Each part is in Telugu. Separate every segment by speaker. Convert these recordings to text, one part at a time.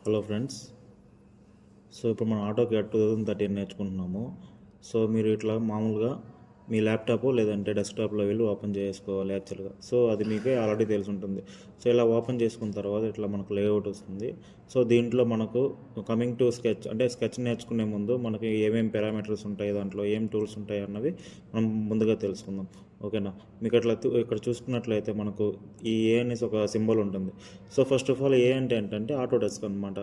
Speaker 1: Hello friends. సో ఇప్పుడు మనం AutoCAD 2013 నేర్చుకుంటున్నాము. సో మీరు ఇట్లా మామూలుగా మీ ల్యాప్టాప్ లేదంటే డెస్క్టాప్లో వెళ్ళి ఓపెన్ చేసుకోవాలి యాక్చువల్గా. సో అది మీకు ఆల్రెడీ తెలిసి ఉంటుంది. సో ఇలా ఓపెన్ చేసుకున్న తర్వాత ఇట్లా మనకు లేఅవుట్ వస్తుంది. సో దీంట్లో మనకు కమింగ్ టు స్కెచ్, అంటే స్కెచ్ నేర్చుకునే ముందు మనకి ఏమేమి పారామీటర్స్ ఉంటాయి, దాంట్లో ఏం టూల్స్ ఉంటాయి అన్నవి మనం ముందుగా తెలుసుకుందాం. ఓకేనా? మీకు అట్లా ఇక్కడ చూసుకున్నట్లయితే మనకు ఈ ఏ అనేసి ఒక సింబల్ ఉంటుంది. సో ఫస్ట్ ఆఫ్ ఆల్ ఏ అంటే ఏంటంటే ఆటోడెస్క్ అనమాట.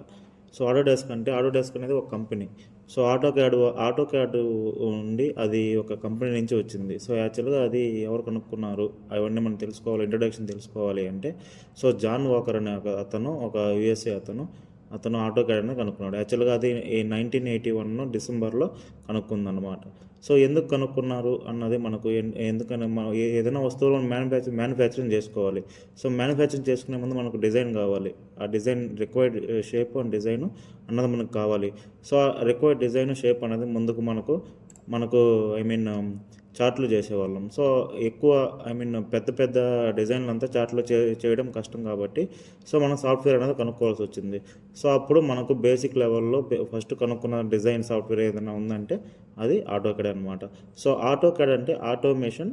Speaker 1: సో ఆటోడెస్క్ అనేది ఒక కంపెనీ. సో ఆటోక్యాడ్ ఉండి అది ఒక కంపెనీ నుంచి వచ్చింది. సో యాక్చువల్గా అది ఎవరు కనుక్కున్నారు అవన్నీ మనం తెలుసుకోవాలి, ఇంట్రడక్షన్ తెలుసుకోవాలి అంటే సో జాన్ వాకర్ అనే అతను, ఒక యుఎస్ఏ అతను AutoCAD అనేది కనుక్కున్నాడు. యాక్చువల్గా అది 1981 డిసెంబర్లో కనుక్కుందనమాట. సో ఎందుకు కనుక్కున్నారు అన్నది మనకు ఎందుకని మనం ఏదైనా వస్తువులను మ్యానుఫ్యాక్చరింగ్ చేసుకోవాలి. సో మ్యానుఫ్యాక్చరింగ్ చేసుకునే ముందు మనకు డిజైన్ కావాలి. ఆ design required shape and design అన్నది మనకు కావాలి. సో ఆ రిక్వైర్డ్ డిజైన్ షేప్ అనేది ముందుకు మనకు చార్ట్లు చేసేవాళ్ళం. సో ఎక్కువ పెద్ద పెద్ద డిజైన్లు అంతా చార్ట్లో చేయడం కష్టం కాబట్టి సో మనం సాఫ్ట్వేర్ అనేది కనుక్కోవాల్సి వచ్చింది. సో అప్పుడు మనకు బేసిక్ లెవెల్లో ఫస్ట్ కనుక్కున్న డిజైన్ సాఫ్ట్వేర్ ఏదైనా ఉందంటే అది AutoCAD అనమాట. సో AutoCAD అంటే ఆటోమేషన్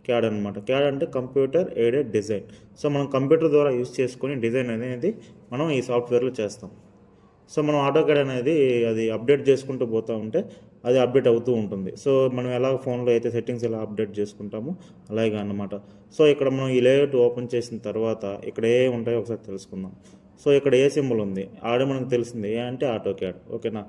Speaker 1: క్యాడ్ అనమాట. క్యాడ్ అంటే కంప్యూటర్ ఎయిడెడ్ డిజైన్. సో మనం కంప్యూటర్ ద్వారా యూజ్ చేసుకొని డిజైన్ అనేది మనం ఈ సాఫ్ట్వేర్లో చేస్తాం. సో మనం AutoCAD అనేది అది అప్డేట్ చేసుకుంటూ పోతూ ఉంటే అది అప్డేట్ అవుతూ ఉంటుంది. సో మనం ఎలా ఫోన్లో అయితే సెట్టింగ్స్ ఎలా అప్డేట్ చేసుకుంటామో అలాగే అన్నమాట. సో ఇక్కడ మనం ఈ లేఅవుట్ ఓపెన్ చేసిన తర్వాత ఇక్కడ ఏ ఉంటాయో ఒకసారి తెలుసుకుందాం. సో ఇక్కడ ఏ సింబల్ ఉంది ఆడే మనకు తెలిసింది, ఏ అంటే AutoCAD. ఓకేనా?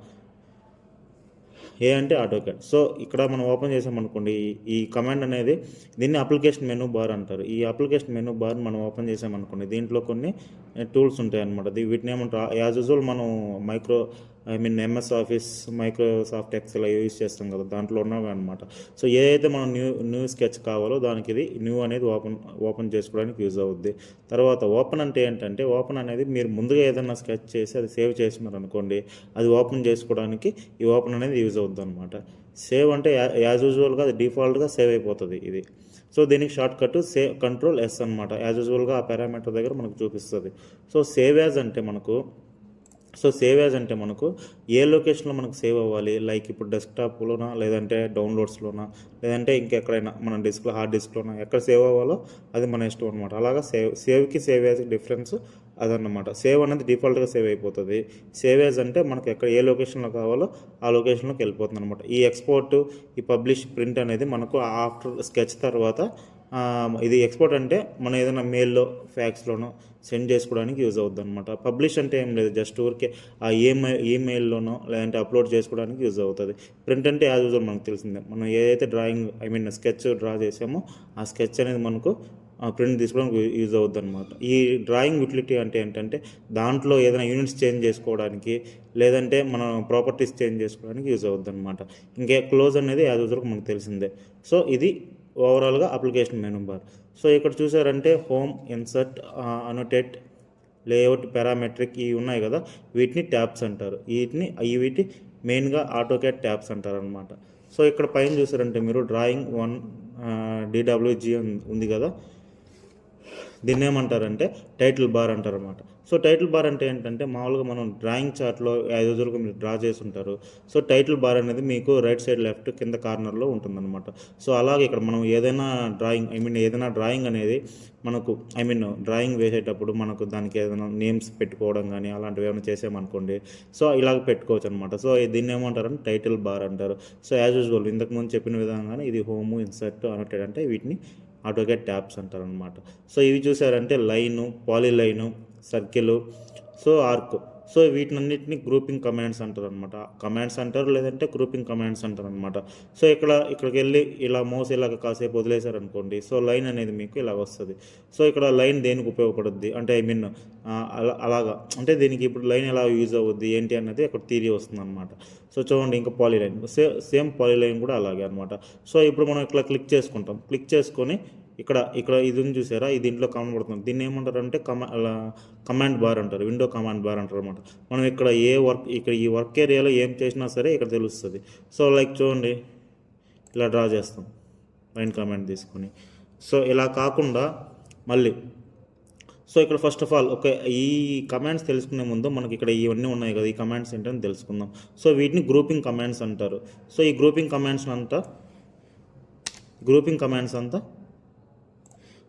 Speaker 1: ఏ అంటే AutoCAD. సో ఇక్కడ మనం ఓపెన్ చేసామనుకోండి, ఈ కమాండ్ అనేది దీన్ని అప్లికేషన్ మెనూ బార్ అంటారు. ఈ అప్లికేషన్ మెనూ బార్ మనం ఓపెన్ చేసామనుకోండి, దీంట్లో కొన్ని టూల్స్ ఉంటాయి అనమాట. వీటిని ఏమంటారు, యాజ్ యూజువల్ మనం MS office, Microsoft Excel use చేస్తాం కదా, దాంట్లో ఉన్నవి అనమాట. సో ఏదైతే మనం న్యూ స్కెచ్ కావాలో దానికి ఇది న్యూ అనేది ఓపెన్ చేసుకోవడానికి యూజ్ అవుద్ది. తర్వాత ఓపెన్ అంటే ఏంటంటే, ఓపెన్ అనేది మీరు ముందుగా ఏదైనా స్కెచ్ చేసి అది సేవ్ చేసినారు అనుకోండి, అది ఓపెన్ చేసుకోవడానికి ఈ ఓపెన్ అనేది యూజ్ అవుద్ది అనమాట. సేవ్ అంటే యాజ్ యూజువల్గా అది డిఫాల్ట్గా సేవ్ అయిపోతుంది ఇది. సో దీనికి షార్ట్ కట్ Ctrl+S అనమాట. యాజ్ యూజువల్గా ఆ పారామీటర్ దగ్గర మనకు చూపిస్తుంది. సో సేవ్ యాజ్ అంటే మనకు ఏ లొకేషన్లో మనకు సేవ్ అవ్వాలి, లైక్ ఇప్పుడు డెస్క్టాప్లోనా, లేదంటే డౌన్లోడ్స్లోనా, లేదంటే ఇంకెక్కడైనా మన హార్డ్ డిస్క్లోనా, ఎక్కడ సేవ్ అవ్వాలో అది మన ఇష్టం అనమాట. అలాగా సేవ్కి సేవ్ యాజ్ డిఫరెన్స్ అదన్నమాట. సేవ్ అనేది డిఫాల్ట్గా సేవ్ అయిపోతుంది. సేవ్ యాజ్ అంటే మనకు ఏ లొకేషన్లో కావాలో ఆ లొకేషన్లోకి వెళ్ళిపోతుంది అనమాట. ఈ ఎక్స్పోర్ట్, ఈ పబ్లిష్, ప్రింట్ అనేది మనకు ఆఫ్టర్ స్కెచ్ తర్వాత ఇది ఎక్స్పోర్ట్ అంటే మనం ఏదైనా మెయిల్లో, ఫ్యాక్స్లోనో సెండ్ చేసుకోవడానికి యూజ్ అవుద్ది అనమాట. పబ్లిష్ అంటే ఏం లేదు, జస్ట్ ఊరికే ఆ ఈమెయిల్లోనో లేదంటే అప్లోడ్ చేసుకోవడానికి యూజ్ అవుతుంది. ప్రింట్ అంటే యాజ్ యూజువల్ మనకు తెలిసిందే, మనం ఏదైతే స్కెచ్ డ్రా చేసామో ఆ స్కెచ్ అనేది మనకు ప్రింట్ తీసుకోవడానికి యూజ్ అవుద్ది అనమాట. ఈ డ్రాయింగ్ యూటిలిటీ అంటే ఏంటంటే దాంట్లో ఏదైనా యూనిట్స్ చేంజ్ చేసుకోవడానికి, లేదంటే మన ప్రాపర్టీస్ చేంజ్ చేసుకోవడానికి యూజ్ అవుద్ది అనమాట. క్లోజ్ అనేది యాజ్ యూజువల్ మనకు తెలిసిందే. సో ఇది ఓవరాల్గా అప్లికేషన్ మెనూ బార్. సో ఇక్కడ చూసారంటే హోమ్, ఇన్సర్ట్, అనోటేట్, లేఅవుట్, పారామెట్రిక్ ఇవి ఉన్నాయి కదా, వీటిని ట్యాబ్స్ అంటారు. వీటి మెయిన్గా AutoCAD ట్యాబ్స్ అంటారు అనమాట. సో ఇక్కడ పైన చూసారంటే మీరు డ్రాయింగ్ 1 DWG ఉంది కదా, దీన్ని ఏమంటారంటే టైటిల్ బార్ అంటారు అనమాట. సో టైటిల్ బార్ అంటే ఏంటంటే మామూలుగా మనం డ్రాయింగ్ చార్ట్లో యాజ్ యూజువల్గా మీరు డ్రా చేసి ఉంటారు. సో టైటిల్ బార్ అనేది మీకు రైట్ సైడ్ లెఫ్ట్ కింద కార్నర్లో ఉంటుందన్నమాట. సో అలాగే ఇక్కడ మనం ఏదైనా డ్రాయింగ్ అనేది మనకు డ్రాయింగ్ వేసేటప్పుడు మనకు దానికి ఏదైనా నేమ్స్ పెట్టుకోవడం కానీ అలాంటివి ఏమైనా చేసామనుకోండి, సో ఇలాగ పెట్టుకోవచ్చు అనమాట. సో దీన్ని ఏమంటారంటే టైటిల్ బార్ అంటారు. సో యాజ్ యూజువల్ ఇంతకుముందు చెప్పిన విధంగానే ఇది హోము, ఇన్సర్ట్, అనోటేట్ అంటే వీటిని AutoCAD ట్యాబ్స్ అంటారు అనమాట. సో ఇవి చూసారంటే line, polyline, circle, so arc. So వీటినన్నిటిని గ్రూపింగ్ కమాండ్స్ అంటారు అనమాట. కమాండ్స్ అంటారు, లేదంటే గ్రూపింగ్ కమాండ్స్ అంటారు అనమాట. సో ఇక్కడికి వెళ్ళి ఇలా మౌస్ ఇలాగ కాసేపు వదిలేశారనుకోండి, సో లైన్ అనేది మీకు ఇలా వస్తుంది. సో ఇక్కడ లైన్ దేనికి ఉపయోగపడుద్ది అంటే అలాగా అంటే దీనికి ఇప్పుడు లైన్ ఎలా యూజ్ అవుద్ది ఏంటి అనేది అక్కడ థియరీ వస్తుంది అనమాట. సో చూడండి, ఇంకా పాలీలైన్ సేమ్ పాలీలైన్ కూడా అలాగే అనమాట. సో ఇప్పుడు మనం ఇట్లా క్లిక్ చేసుకొని ఇక్కడ ఇది ఉంది చూసారా, ఇది దీంట్లో కనబడుతుంది. దీన్ని ఏమంటారు అంటే కమాండ్ బార్ అంటారు, విండో కమాండ్ బార్ అంటారు అనమాట. మనం ఇక్కడ ఈ వర్క్ ఏరియాలో ఏం చేసినా సరే ఇక్కడ తెలుస్తుంది. సో లైక్ చూడండి, ఇలా డ్రా చేస్తాం లైన్ కమాండ్ తీసుకొని. సో ఇలా కాకుండా మళ్ళీ సో ఇక్కడ ఫస్ట్ ఆఫ్ ఆల్ ఈ కమాండ్స్ తెలుసుకునే ముందు మనకి ఇక్కడ ఇవన్నీ ఉన్నాయి కదా, ఈ కమాండ్స్ ఏంటని తెలుసుకుందాం. సో వీటిని గ్రూపింగ్ కమాండ్స్ అంటారు. సో ఈ గ్రూపింగ్ కమాండ్స్ అంతా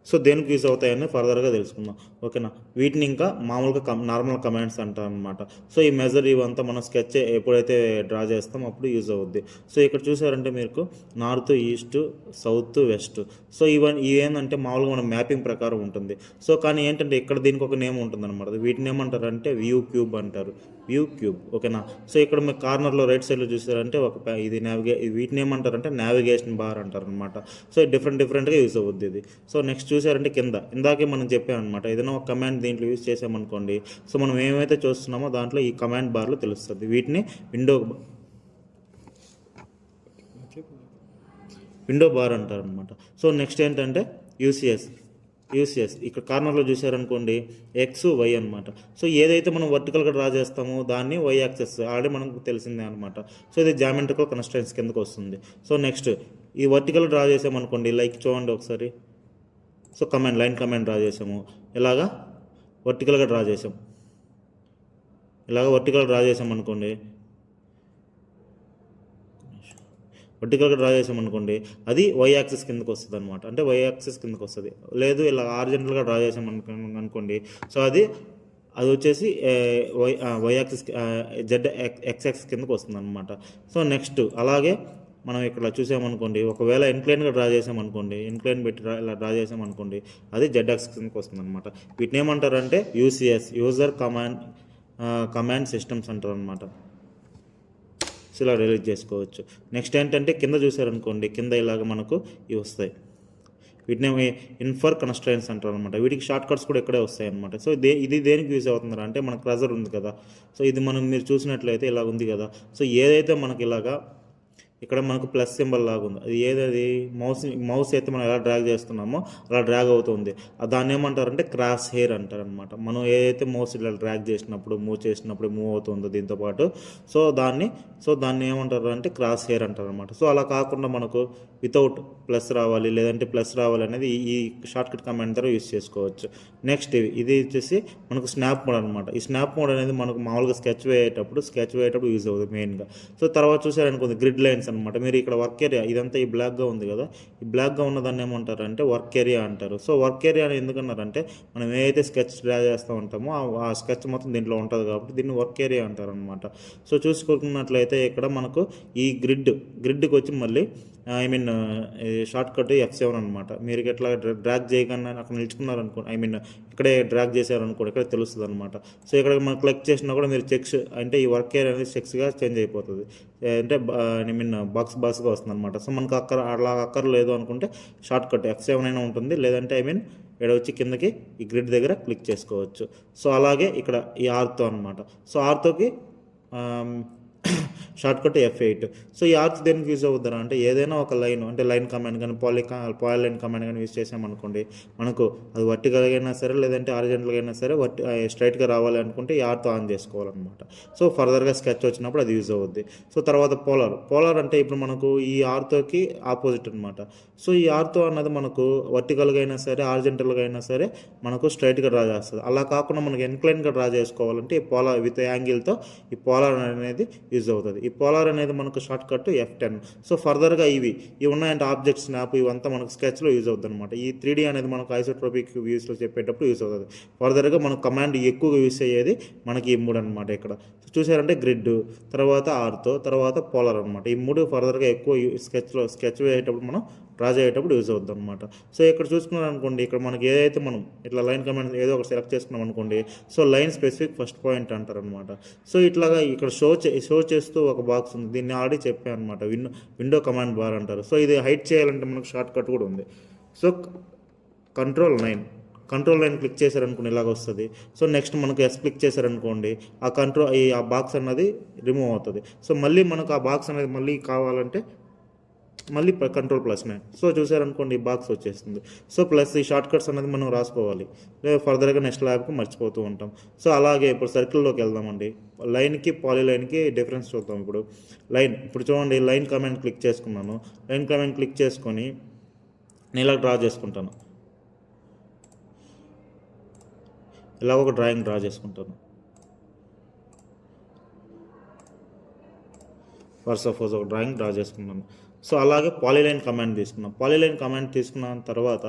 Speaker 1: సో దేనికి యూజ్ అవుతాయని ఫర్దర్గా తెలుసుకుందాం, ఓకేనా. వీటిని ఇంకా మామూలుగా నార్మల్ కమాండ్స్ అంటాం అనమాట. సో ఈ మెజర్ ఇవంతా మనం స్కెచ్ ఎప్పుడైతే డ్రా చేస్తాం అప్పుడు యూజ్ అవుద్ది. సో ఇక్కడ చూసారంటే మీకు north, east, south, west. So ఇవేంటంటే మామూలుగా మనం మ్యాపింగ్ ప్రకారం ఉంటుంది. సో కానీ ఏంటంటే ఇక్కడ దీనికి ఒక నేమ్ ఉంటుంది అనమాట. వీటిని ఏమంటారు అంటే వ్యూ క్యూబ్ అంటారు, వ్యూ క్యూబ్, ఓకేనా. సో ఇక్కడ మీరు కార్నర్లో రైట్ సైడ్లో చూసారంటే వీటిని ఏమంటారంటే నావిగేషన్ బార్ అంటారు అనమాట. సో డిఫరెంట్గా యూజ్ అవుద్ది ఇది. సో నెక్స్ట్ చూసారంటే కింద ఇందాకే మనం చెప్పామన్నమాట, ఏదైనా ఒక కమాండ్ దీంట్లో యూజ్ చేసామనుకోండి, సో మనం ఏమైతే చూస్తున్నామో దాంట్లో ఈ కమాండ్ బార్లో తెలుస్తుంది. వీటిని విండో బార్ అంటారు అనమాట. సో నెక్స్ట్ ఏంటంటే యూసిఎస్ ఇక్కడ కార్నర్లో చూసారనుకోండి ఎక్స్, వై అనమాట. సో ఏదైతే మనం వర్టికల్గా డ్రా చేస్తామో దాన్ని వై యాక్సెస్ ఆల్రెడీ మనకు తెలిసిందే అనమాట. సో ఇది జామెట్రికల్ కన్స్ట్రెంట్స్ కిందకు వస్తుంది. సో నెక్స్ట్ ఈ వర్టికల్ డ్రా చేసామనుకోండి, లైక్ చూడండి ఒకసారి. సో లైన్ కమాండ్ డ్రా చేసాము, ఇలాగా వర్టికల్గా డ్రా చేసామనుకోండి, వర్టికల్గా అది వై యాక్సిస్ కిందకి వస్తుంది అనమాట. అంటే వై యాక్సిస్ కిందకి వస్తుంది. లేదు ఇలా హారిజాంటల్గా డ్రా చేసామనుకోండి, సో అది వచ్చేసి వై యాక్సిస్ ఎక్స్ యాక్సిస్ కిందకి వస్తుంది అనమాట. సో నెక్స్ట్ అలాగే మనం ఇక్కడ చూసామనుకోండి, ఒకవేళ ఇన్క్లైన్గా డ్రా చేసామనుకోండి, ఇన్క్లైన్ పెట్టి ఇలా డ్రా చేసామనుకోండి, అది జెడ్ యాక్సిస్ కిందకి వస్తుంది అనమాట. వీటిని ఏమంటారంటే యూసిఎస్, యూజర్ కమాండ్ సిస్టమ్స్ అంటారు అనమాట. సో ఇలా రిలీజ్ చేసుకోవచ్చు. నెక్స్ట్ ఏంటంటే కింద చూసారనుకోండి, కింద ఇలాగ మనకు ఇవి వస్తాయి. వీటిని ఇన్ఫర్ కన్స్ట్రెంట్స్ అంటారు అనమాట. వీటికి షార్ట్ కట్స్ కూడా ఇక్కడే వస్తాయి అనమాట. సో ఇది దేనికి యూజ్ అవుతుందా అంటే మనకు క్రజర్ ఉంది కదా. సో ఇది మీరు చూసినట్లయితే ఇలా ఉంది కదా. సో ఏదైతే మనకి ఇలాగా ఇక్కడ మనకు ప్లస్ సింబల్ లాగా ఉంది, అది ఏదది మౌస్ అయితే మనం ఎలా డ్రాగ్ చేస్తున్నామో అలా డ్రాగ్ అవుతుంది. దాన్ని ఏమంటారంటే క్రాస్ హెయిర్ అంటారు అనమాట. మనం ఏదైతే మౌస్ ఇలా డ్రాగ్ చేసినప్పుడు మూవ్ అవుతుందో దీంతోపాటు, సో దాన్ని ఏమంటారు అంటే క్రాస్ హెయిర్ అంటారు అనమాట. సో అలా కాకుండా మనకు వితౌట్ ప్లస్ రావాలి లేదంటే ప్లస్ రావాలి అనేది ఈ షార్ట్ కట్ కమాండ్ ద్వారా యూజ్ చేసుకోవచ్చు. నెక్స్ట్ ఇది వచ్చేసి మనకు స్నాప్ మోడ్ అనమాట. ఈ స్నాప్ మోడ్ అనేది మనకు మామూలుగా స్కెచ్ వేయేటప్పుడు యూజ్ అవుతుంది మెయిన్గా. సో తర్వాత చూసారనుకోండి గ్రిడ్ లైన్స్ అనమాట. మీరు ఇక్కడ వర్క్ ఏరియా ఇదంతా ఈ బ్లాక్గా ఉంది కదా, ఈ బ్లాక్గా ఉన్నదాన్ని ఏమంటారు అంటే వర్క్ ఏరియా అంటారు. సో వర్క్ ఏరియా అని ఎందుకన్నారంటే మనం ఏదైతే స్కెచ్ డ్రా చేస్తూ ఉంటామో ఆ స్కెచ్ మొత్తం దీంట్లో ఉంటుంది కాబట్టి దీన్ని వర్క్ ఏరియా అంటారు అనమాట. సో చూసుకున్నట్లయితే ఇక్కడ మనకు ఈ గ్రిడ్కి వచ్చి మళ్ళీ షార్ట్ కట్ F7 అనమాట. మీరు ఎట్లా డ్రాగ్ చేయగానే అక్కడ నిల్చుకున్నారనుకో, ఇక్కడే డ్రాగ్ చేశారనుకోండి, ఇక్కడ తెలుస్తుంది అనమాట. సో ఇక్కడ మనం క్లిక్ చేసినా కూడా మీరు చెక్స్ అంటే ఈ వర్క్ ఏరియా అనేది చెక్స్గా చేంజ్ అయిపోతుంది, అంటే బాక్స్గా వస్తుంది అనమాట. సో మనకు అలా అక్కర్లేదు అనుకుంటే షార్ట్ కట్ F7 అయినా ఉంటుంది, లేదంటే ఇక్కడ వచ్చి కిందకి ఈ గ్రిడ్ దగ్గర క్లిక్ చేసుకోవచ్చు. సో అలాగే ఇక్కడ ఈ ఆర్తో అనమాట. సో ఆర్తోకి షార్ట్ కట్ F8. సో ఈ ఆర్త్ దేనికి యూజ్ అవుతారా అంటే ఏదైనా ఒక లైన్ అంటే లైన్ కమాండ్ కానీ పాలిలైన్ కమాండ్ కానీ యూజ్ చేసామనుకోండి, మనకు అది వర్టికల్గా అయినా సరే లేదంటే హారిజాంటల్గా అయినా సరే స్ట్రైట్గా రావాలి అనుకుంటే ఈ ఆర్తో ఆన్ చేసుకోవాలన్నమాట. సో ఫర్దర్గా స్కెచ్ వచ్చినప్పుడు అది యూజ్ అవుద్ది. సో తర్వాత పోలార్ అంటే ఇప్పుడు మనకు ఈ ఆర్తోకి ఆపోజిట్ అనమాట. సో ఈ ఆర్తో అన్నది మనకు వర్టికల్గా అయినా సరే హారిజాంటల్గా అయినా సరే మనకు స్ట్రైట్గా డ్రా చేస్తుంది. అలా కాకుండా మనకు ఇన్క్లైన్గా డ్రా చేసుకోవాలంటే ఈ పోలార్ విత్ యాంగిల్తో ఈ పోలార్ అనేది యూజ్ అవుతుంది. ఈ పోలార్ అనేది మనకు షార్ట్ కట్ F10. సో ఫర్దర్గా ఇవి ఉన్నాయంటే ఆబ్జెక్ట్ స్నాప్ ఇవంతా మనకు స్కెచ్లో యూజ్ అవుతుంది అనమాట. ఈ 3D అనేది మనకు ఐసోట్రోపిక్ వ్యూస్లో చెప్పేటప్పుడు యూజ్ అవుతుంది. ఫర్దర్గా మనకు కమాండ్ ఎక్కువగా యూజ్ అయ్యేది మనకి ఈ 3 అనమాట. ఇక్కడ చూసారంటే గ్రిడ్, తర్వాత ఆర్తో, తర్వాత పోలార్ అనమాట. ఈ 3 ఫర్దర్గా ఎక్కువ స్కెచ్ వేసేటప్పుడు మనం డ్రా చేసేటప్పుడు యూజ్ అవుతుంది అనమాట. సో ఇక్కడ చూసుకున్నాం అనుకోండి, ఇక్కడ మనకి ఏదైతే మనం ఇట్లా లైన్ కమాండ్ ఏదో ఒకటి సెలెక్ట్ చేసుకున్నాం అనుకోండి, so line specific first point అంటారు అనమాట. సో ఇట్లాగా ఇక్కడ షో చేస్తూ ఒక బాక్స్ ఉంది, దీన్ని ఆల్రెడీ చెప్పాను అనమాట, విండో కమాండ్ బార్ అంటారు. సో ఇది హైడ్ చేయాలంటే మనకు షార్ట్ కట్ కూడా ఉంది. సో కంట్రోల్ 9 క్లిక్ చేశారనుకోండి ఇలాగ వస్తుంది. సో నెక్స్ట్ మనకు ఎస్ క్లిక్ చేశారనుకోండి ఆ బాక్స్ అన్నది రిమూవ్ అవుతుంది. సో మళ్ళీ మనకు ఆ బాక్స్ అనేది మళ్ళీ కావాలంటే మళ్ళీ కంట్రోల్ +9. సో చూసారనుకోండి ఈ బాక్స్ వచ్చేస్తుంది. సో ప్లస్ ఈ షార్ట్ కట్స్ అనేది మనం రాసుకోవాలి, లేదా ఫర్దర్గా నెక్స్ట్ ల్యాబ్కి మర్చిపోతూ ఉంటాం. సో అలాగే ఇప్పుడు సర్కిల్లోకి వెళ్దామండి. లైన్కి పాలీలైన్కి డిఫరెన్స్ చూద్దాం. ఇప్పుడు చూడండి, లైన్ కమాండ్ క్లిక్ చేసుకున్నాను. లైన్ కమాండ్ క్లిక్ చేసుకొని నేను ఇలా డ్రా చేసుకుంటాను. ఇలా ఒక డ్రాయింగ్ డ్రా చేసుకుంటాను. ఫర్ సపోజ్ ఒక డ్రాయింగ్ డ్రా చేసుకున్నాను. సో అలాగే పాలీలైన్ కమాండ్ తీసుకున్నాం. పాలీలైన్ కమాండ్ తీసుకున్న తర్వాత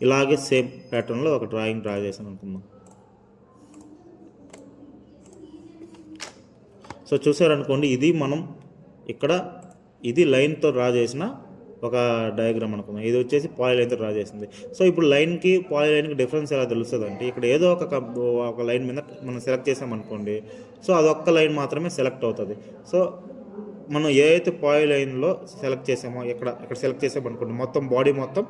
Speaker 1: ఇలాగే సేమ్ ప్యాటర్న్లో ఒక డ్రాయింగ్ డ్రా చేశాను అనుకుందాం. సో చూసారనుకోండి, ఇది మనం ఇక్కడ ఇది లైన్తో డ్రా చేసిన ఒక డయాగ్రామ్ అనుకుందాం. ఇది వచ్చేసి పాలీలైన్తో డ్రా చేసింది. సో ఇప్పుడు లైన్కి పాలీలైన్కి డిఫరెన్స్ ఎలా తెలుస్తుంది అంటే, ఇక్కడ ఏదో ఒక లైన్ మీద మనం సెలెక్ట్ చేసామనుకోండి, సో అదొక్క లైన్ మాత్రమే సెలెక్ట్ అవుతుంది. సో మనం ఏ అయితే పాలీలైన్లో సెలెక్ట్ చేసామో ఇక్కడ సెలెక్ట్ చేసామనుకోండి, మొత్తం బాడీ మొత్తం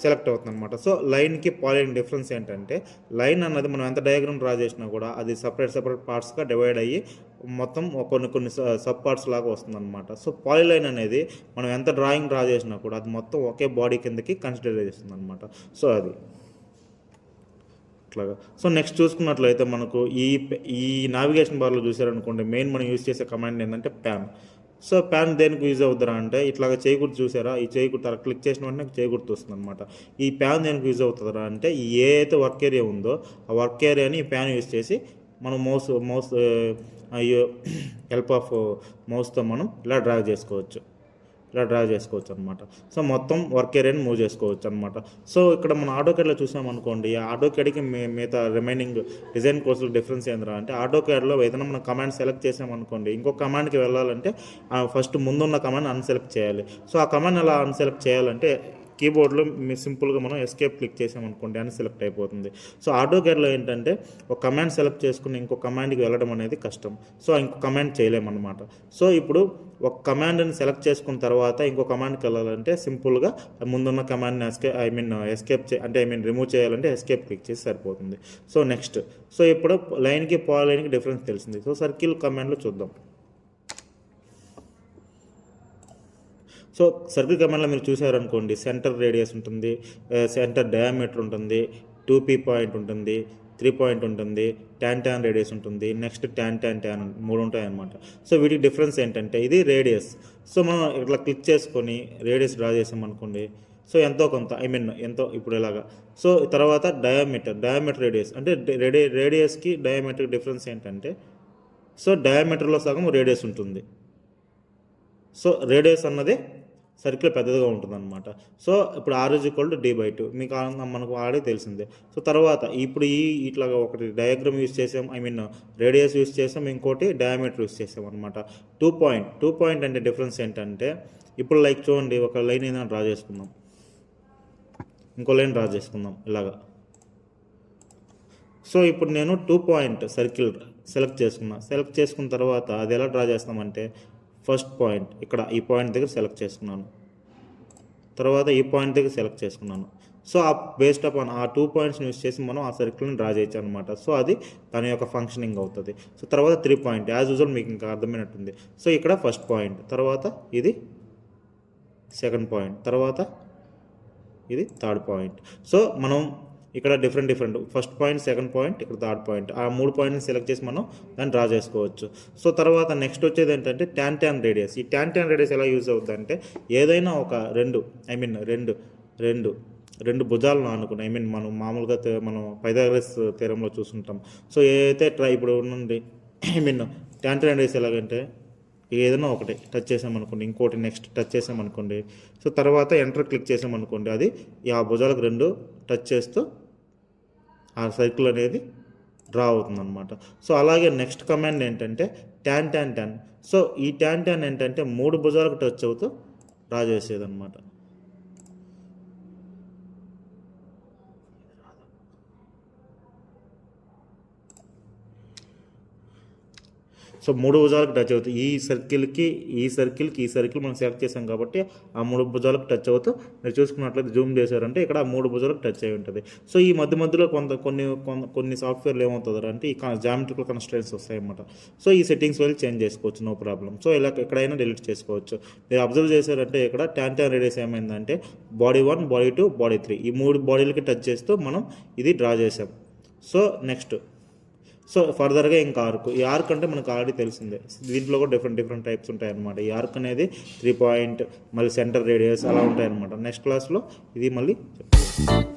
Speaker 1: సెలెక్ట్ అవుతుంది అనమాట. సో లైన్కి పాలీలైన్ డిఫరెన్స్ ఏంటంటే, లైన్ అన్నది మనం ఎంత డయాగ్రామ్ డ్రా చేసినా కూడా అది సపరేట్ పార్ట్స్గా డివైడ్ అయ్యి మొత్తం కొన్ని సబ్ పార్ట్స్ లాగా వస్తుంది అనమాట. సో పాలీలైన్ అనేది మనం ఎంత డ్రాయింగ్ డ్రా చేసినా కూడా అది మొత్తం ఒకే బాడీ కిందకి కన్సిడర్ చేస్తుంది అనమాట. సో అది అట్లాగా. సో నెక్స్ట్ చూసుకున్నట్లయితే మనకు ఈ నావిగేషన్ బార్లో చూసారనుకోండి, మెయిన్ మనం యూజ్ చేసే కమాండ్ ఏంటంటే ప్యాన్. సో ప్యాన్ దేనికి యూజ్ అవుతుందా అంటే, ఇట్లాగా చేయకూడదు చూసారా, ఈ చేయకూడదు అలా క్లిక్ చేసిన వెంటనే చేయకూడదు వస్తుంది అనమాట. ఈ ప్యాన్ దేనికి యూజ్ అవుతుందా అంటే, ఏ అయితే వర్క్ ఏరియా ఉందో ఆ వర్క్ ఏరియాని ఈ ప్యాన్ యూజ్ చేసి మనం మౌస్ హెల్ప్ ఆఫ్ మౌస్తో మనం ఇలా డ్రా చేసుకోవచ్చు అనమాట. సో మొత్తం వర్క్ ఏరియాని మూవ్ చేసుకోవచ్చు అనమాట. సో ఇక్కడ మనం ఆటోకేడ్లో చూసామనుకోండి, ఆ ఆటోకేడ్కి మిగతా రిమైనింగ్ డిజైన్ కోర్సులో డిఫరెన్స్ ఏంద్రా అంటే, ఆటోకేడ్లో ఏదైనా మనం కమాండ్ సెలెక్ట్ చేసామనుకోండి, ఇంకొక కమాండ్కి వెళ్ళాలంటే ఫస్ట్ ముందున్న కమాండ్ అన్సెలెక్ట్ చేయాలి. సో ఆ కమాండ్ ఎలా అన్సెలెక్ట్ చేయాలంటే, కీబోర్డ్లో సింపుల్గా మనం ఎస్కేప్ క్లిక్ చేసామనుకోండి అని సెలెక్ట్ అయిపోతుంది. సో ఆటోకేడ్లో ఏంటంటే, ఒక కమాండ్ సెలెక్ట్ చేసుకుని ఇంకో కమాండ్కి వెళ్ళడం అనేది కష్టం. సో ఇంకో కమాండ్ చేయలేమన్నమాట. సో ఇప్పుడు ఒక కమాండ్ని సెలెక్ట్ చేసుకున్న తర్వాత ఇంకో కమాండ్కి వెళ్ళాలంటే సింపుల్గా ముందున్న కమాండ్ని రిమూవ్ చేయాలంటే ఎస్కేప్ క్లిక్ చేసి సరిపోతుంది. సో నెక్స్ట్, సో ఇప్పుడు లైన్కి పాలీలైన్కి డిఫరెన్స్ తెలిసింది. సో సర్కిల్ కమాండ్లో చూద్దాం. సో సర్కిల్ కమాండ్లో మీరు చూసారనుకోండి, సెంటర్ రేడియస్ ఉంటుంది, సెంటర్ డయామీటర్ ఉంటుంది, 2p పాయింట్ ఉంటుంది, 3 పాయింట్ ఉంటుంది, tan రేడియస్ ఉంటుంది, నెక్స్ట్ tan 3 ఉంటాయి అన్నమాట. సో వీటికి డిఫరెన్స్ ఏంటంటే, ఇది రేడియస్. సో మనం ఇట్లా క్లిక్ చేసుకొని రేడియస్ డ్రా చేసామనుకోండి, సో ఎంతో కొంత ఎంతో ఇప్పుడు ఇలాగా. సో తర్వాత డయామీటర్ రేడియస్ అంటే రేడియస్కి డయామీటర్కి డిఫరెన్స్ ఏంటంటే, సో డయామీటర్లో సగం రేడియస్ ఉంటుంది. సో రేడియస్ అన్నది సర్కిల్ పెద్దదిగా ఉంటుంది అనమాట. సో ఇప్పుడు r=d/2 మనకు ఆల్రెడీ తెలిసిందే. సో తర్వాత ఇప్పుడు ఇట్లాగా ఒకటి డయాగ్రామ్ యూజ్ చేసాం, రేడియస్ యూజ్ చేసాం, ఇంకోటి డయామీటర్ యూజ్ చేసాం అనమాట. 2 పాయింట్ అంటే డిఫరెన్స్ ఏంటంటే, ఇప్పుడు లైక్ చూడండి, ఒక లైన్ ఏదైనా డ్రా చేసుకుందాం, ఇంకో లైన్ డ్రా చేసుకుందాం ఇలాగా. సో ఇప్పుడు నేను 2 పాయింట్ సర్కిల్ సెలెక్ట్ చేసుకున్న తర్వాత అది ఎలా డ్రా చేస్తామంటే, ఫస్ట్ పాయింట్ ఇక్కడ ఈ పాయింట్ దగ్గర సెలెక్ట్ చేసుకున్నాను, తర్వాత ఈ పాయింట్ దగ్గర సెలెక్ట్ చేసుకున్నాను. సో ఆ బేస్డ్ అపాన్ ఆ 2 పాయింట్స్ని యూస్ చేసి మనం ఆ సర్కిల్ని డ్రా చేయొచ్చు అనమాట. సో అది దాని యొక్క ఫంక్షనింగ్ అవుతుంది. సో తర్వాత 3 పాయింట్ యాజ్ యూజువల్ మీకు ఇంకా అర్థమైనట్టుంది. సో ఇక్కడ ఫస్ట్ పాయింట్, తర్వాత ఇది సెకండ్ పాయింట్, తర్వాత ఇది థర్డ్ పాయింట్. సో మనం ఇక్కడ different first point, second point, ఇక్కడ థర్డ్ పాయింట్, ఆ 3 పాయింట్ని సెలెక్ట్ చేసి మనం దాన్ని డ్రా చేసుకోవచ్చు. సో తర్వాత నెక్స్ట్ వచ్చేది ఏంటంటే tan రేడియస్. ఈ tan రేడియస్ ఎలా యూజ్ అవుతుంది అంటే, ఏదైనా ఒక రెండు భుజాలను ఆనుకుని మనం మామూలుగా మనం పైథాగరస్ థియరంలో చూసుకుంటాం. సో ఏదైతే ఇప్పుడు నుండి tan రేడియస్ ఎలాగంటే, ఏదైనా ఒకటి టచ్ చేసామనుకోండి, ఇంకోటి నెక్స్ట్ టచ్ చేసామనుకోండి, సో తర్వాత ఎంటర్ క్లిక్ చేసామనుకోండి, అది ఆ భుజాలకు 2 టచ్ చేస్తూ ఆ సర్కిల్ అనేది డ్రా అవుతుందన్నమాట. సో అలాగే నెక్స్ట్ కమాండ్ ఏంటంటే tan. సో ఈ tan ఏంటంటే 3 భుజాలకు టచ్ అవుతూ డ్రా చేసేదన్నమాట. సో 3 భుజాలకు టచ్ అవుతుంది. ఈ సర్కిల్కి మనం సెలెక్ట్ చేసాం కాబట్టి ఆ 3 భుజాలకు టచ్ అవుతూ మీరు చూసుకున్నట్లయితే జూమ్ చేశారంటే ఇక్కడ 3 భుజాలకు టచ్ అయి ఉంటుంది. సో ఈ మధ్యలో కొన్ని సాఫ్ట్వేర్లు ఏమవుతుంది అంటే, ఈ జామెట్రికల్ కన్స్ట్రెంట్స్ వస్తాయన్నమాట. సో ఈ సెట్టింగ్స్ వెళ్ళి చేంజ్ చేసుకోవచ్చు, నో ప్రాబ్లం. సో ఇలా ఎక్కడైనా డిలీట్ చేసుకోవచ్చు. మీరు అబ్జర్వ్ చేశారంటే, ఇక్కడ tan రేడియస్ ఏమైందంటే, బాడీ 1, బాడీ 2, బాడీ 3 ఈ 3 బాడీలకి టచ్ చేస్తూ మనం ఇది డ్రా చేసాం. సో నెక్స్ట్, సో ఫర్దర్గా ఇంకా ఆర్క్. ఈ ఆర్క్ అంటే మనకు ఆల్రెడీ తెలిసిందే. దీంట్లో కూడా డిఫరెంట్ టైప్స్ ఉంటాయన్నమాట. ఈ ఆర్క్ అనేది 3 పాయింట్, మళ్ళీ సెంటర్ రేడియస్ అలా ఉంటాయన్నమాట. నెక్స్ట్ క్లాస్లో ఇది మళ్ళీ చెప్తాను.